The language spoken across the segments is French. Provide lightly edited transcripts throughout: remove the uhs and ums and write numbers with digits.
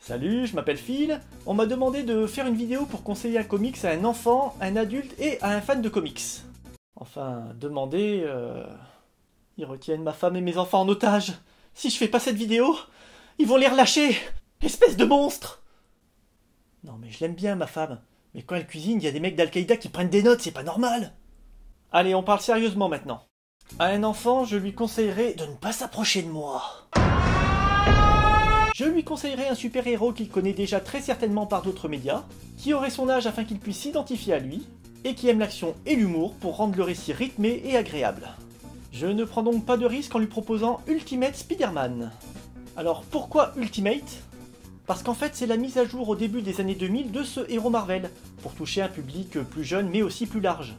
Salut, je m'appelle Phil. On m'a demandé de faire une vidéo pour conseiller un comics à un enfant, un adulte et à un fan de comics. Enfin, demander... Ils retiennent ma femme et mes enfants en otage. Si je fais pas cette vidéo, ils vont les relâcher. Espèce de monstre. Non mais je l'aime bien ma femme. Mais quand elle cuisine, il y a des mecs d'Al-Qaïda qui prennent des notes, c'est pas normal. Allez, on parle sérieusement maintenant. À un enfant, je lui conseillerais de ne pas s'approcher de moi. Je lui conseillerais un super-héros qu'il connaît déjà très certainement par d'autres médias, qui aurait son âge afin qu'il puisse s'identifier à lui, et qui aime l'action et l'humour pour rendre le récit rythmé et agréable. Je ne prends donc pas de risque en lui proposant Ultimate Spider-Man. Alors pourquoi Ultimate ? Parce qu'en fait c'est la mise à jour au début des années 2000 de ce héros Marvel, pour toucher un public plus jeune mais aussi plus large.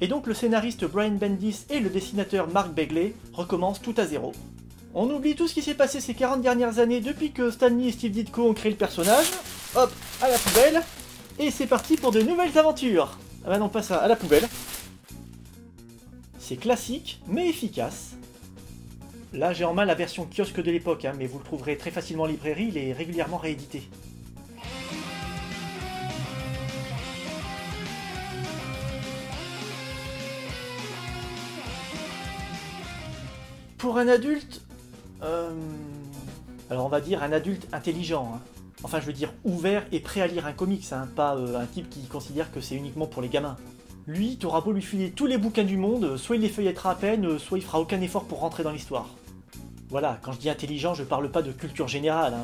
Et donc le scénariste Brian Bendis et le dessinateur Mark Bagley recommencent tout à zéro. On oublie tout ce qui s'est passé ces 40 dernières années depuis que Stan Lee et Steve Ditko ont créé le personnage. Hop, à la poubelle. Et c'est parti pour de nouvelles aventures. Ah bah non, pas ça, à la poubelle. C'est classique, mais efficace. Là, j'ai en main la version kiosque de l'époque, mais vous le trouverez très facilement en librairie, il est régulièrement réédité. Pour un adulte... Alors on va dire un adulte intelligent. Enfin je veux dire ouvert et prêt à lire un comics, pas un type qui considère que c'est uniquement pour les gamins. Lui, t'auras beau lui filer tous les bouquins du monde, soit il les feuillettera à peine, soit il fera aucun effort pour rentrer dans l'histoire. Voilà, quand je dis intelligent, je parle pas de culture générale.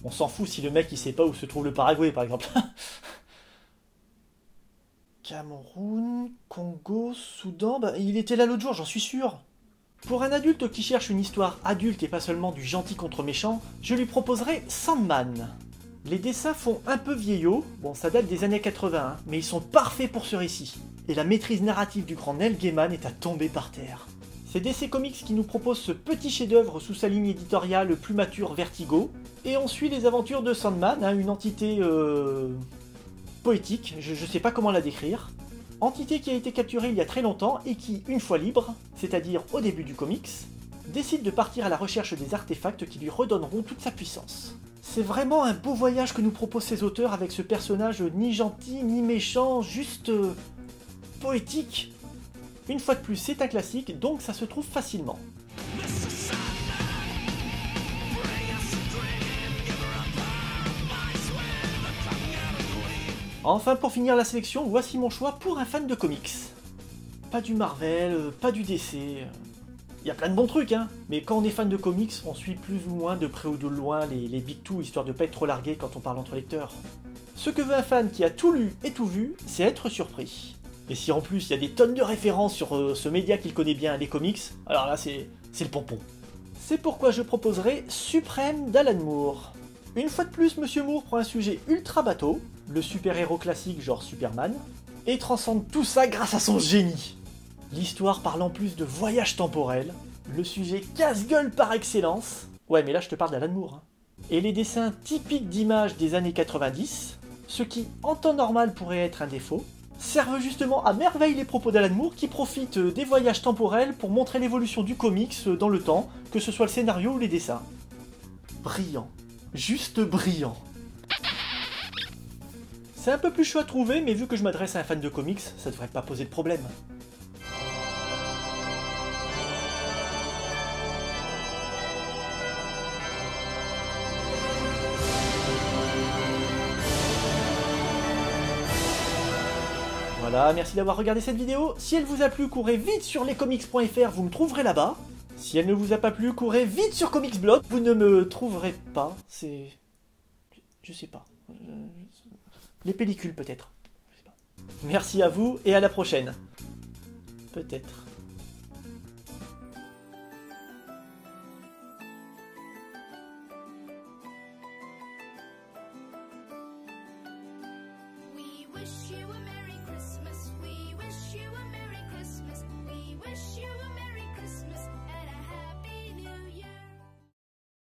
On s'en fout si le mec il sait pas où se trouve le Paraguay par exemple. Cameroun, Congo, Soudan, il était là l'autre jour, j'en suis sûr. Pour un adulte qui cherche une histoire adulte et pas seulement du gentil contre méchant, je lui proposerai Sandman. Les dessins font un peu vieillot, bon ça date des années 80, mais ils sont parfaits pour ce récit. Et la maîtrise narrative du grand Neil Gaiman est à tomber par terre. C'est DC Comics qui nous propose ce petit chef-d'œuvre sous sa ligne éditoriale plus mature Vertigo, et on suit les aventures de Sandman, une entité poétique, je sais pas comment la décrire. Entité qui a été capturée il y a très longtemps et qui, une fois libre, c'est-à-dire au début du comics, décide de partir à la recherche des artefacts qui lui redonneront toute sa puissance. C'est vraiment un beau voyage que nous proposent ces auteurs avec ce personnage ni gentil ni méchant, juste poétique. Une fois de plus, c'est un classique, donc ça se trouve facilement. Enfin, pour finir la sélection, voici mon choix pour un fan de comics. Pas du Marvel, pas du DC. Il y a plein de bons trucs, mais quand on est fan de comics, on suit plus ou moins de près ou de loin les big two, histoire de pas être trop largué quand on parle entre lecteurs. Ce que veut un fan qui a tout lu et tout vu, c'est être surpris. Et si en plus il y a des tonnes de références sur ce média qu'il connaît bien, les comics, alors là c'est le pompon. C'est pourquoi je proposerai Suprême d'Alan Moore. Une fois de plus, Monsieur Moore prend un sujet ultra bateau, le super-héros classique genre Superman, et transcende tout ça grâce à son génie. L'histoire parle en plus de voyage temporel, le sujet casse-gueule par excellence, ouais mais là je te parle d'Alan Moore, et les dessins typiques d'images des années 90, ce qui en temps normal pourrait être un défaut, servent justement à merveille les propos d'Alan Moore qui profitent des voyages temporels pour montrer l'évolution du comics dans le temps, que ce soit le scénario ou les dessins. Brillant. Juste brillant. C'est un peu plus chaud à trouver, mais vu que je m'adresse à un fan de comics, ça devrait pas poser de problème. Voilà, merci d'avoir regardé cette vidéo. Si elle vous a plu, courez vite sur lescomics.fr, vous me trouverez là-bas. Si elle ne vous a pas plu, courez vite sur Comicsblog, vous ne me trouverez pas, c'est... Je sais pas. Les pellicules peut-être. Merci à vous et à la prochaine. Peut-être. We wish you a Merry Christmas. We wish you a Merry Christmas. We wish you a Merry Christmas.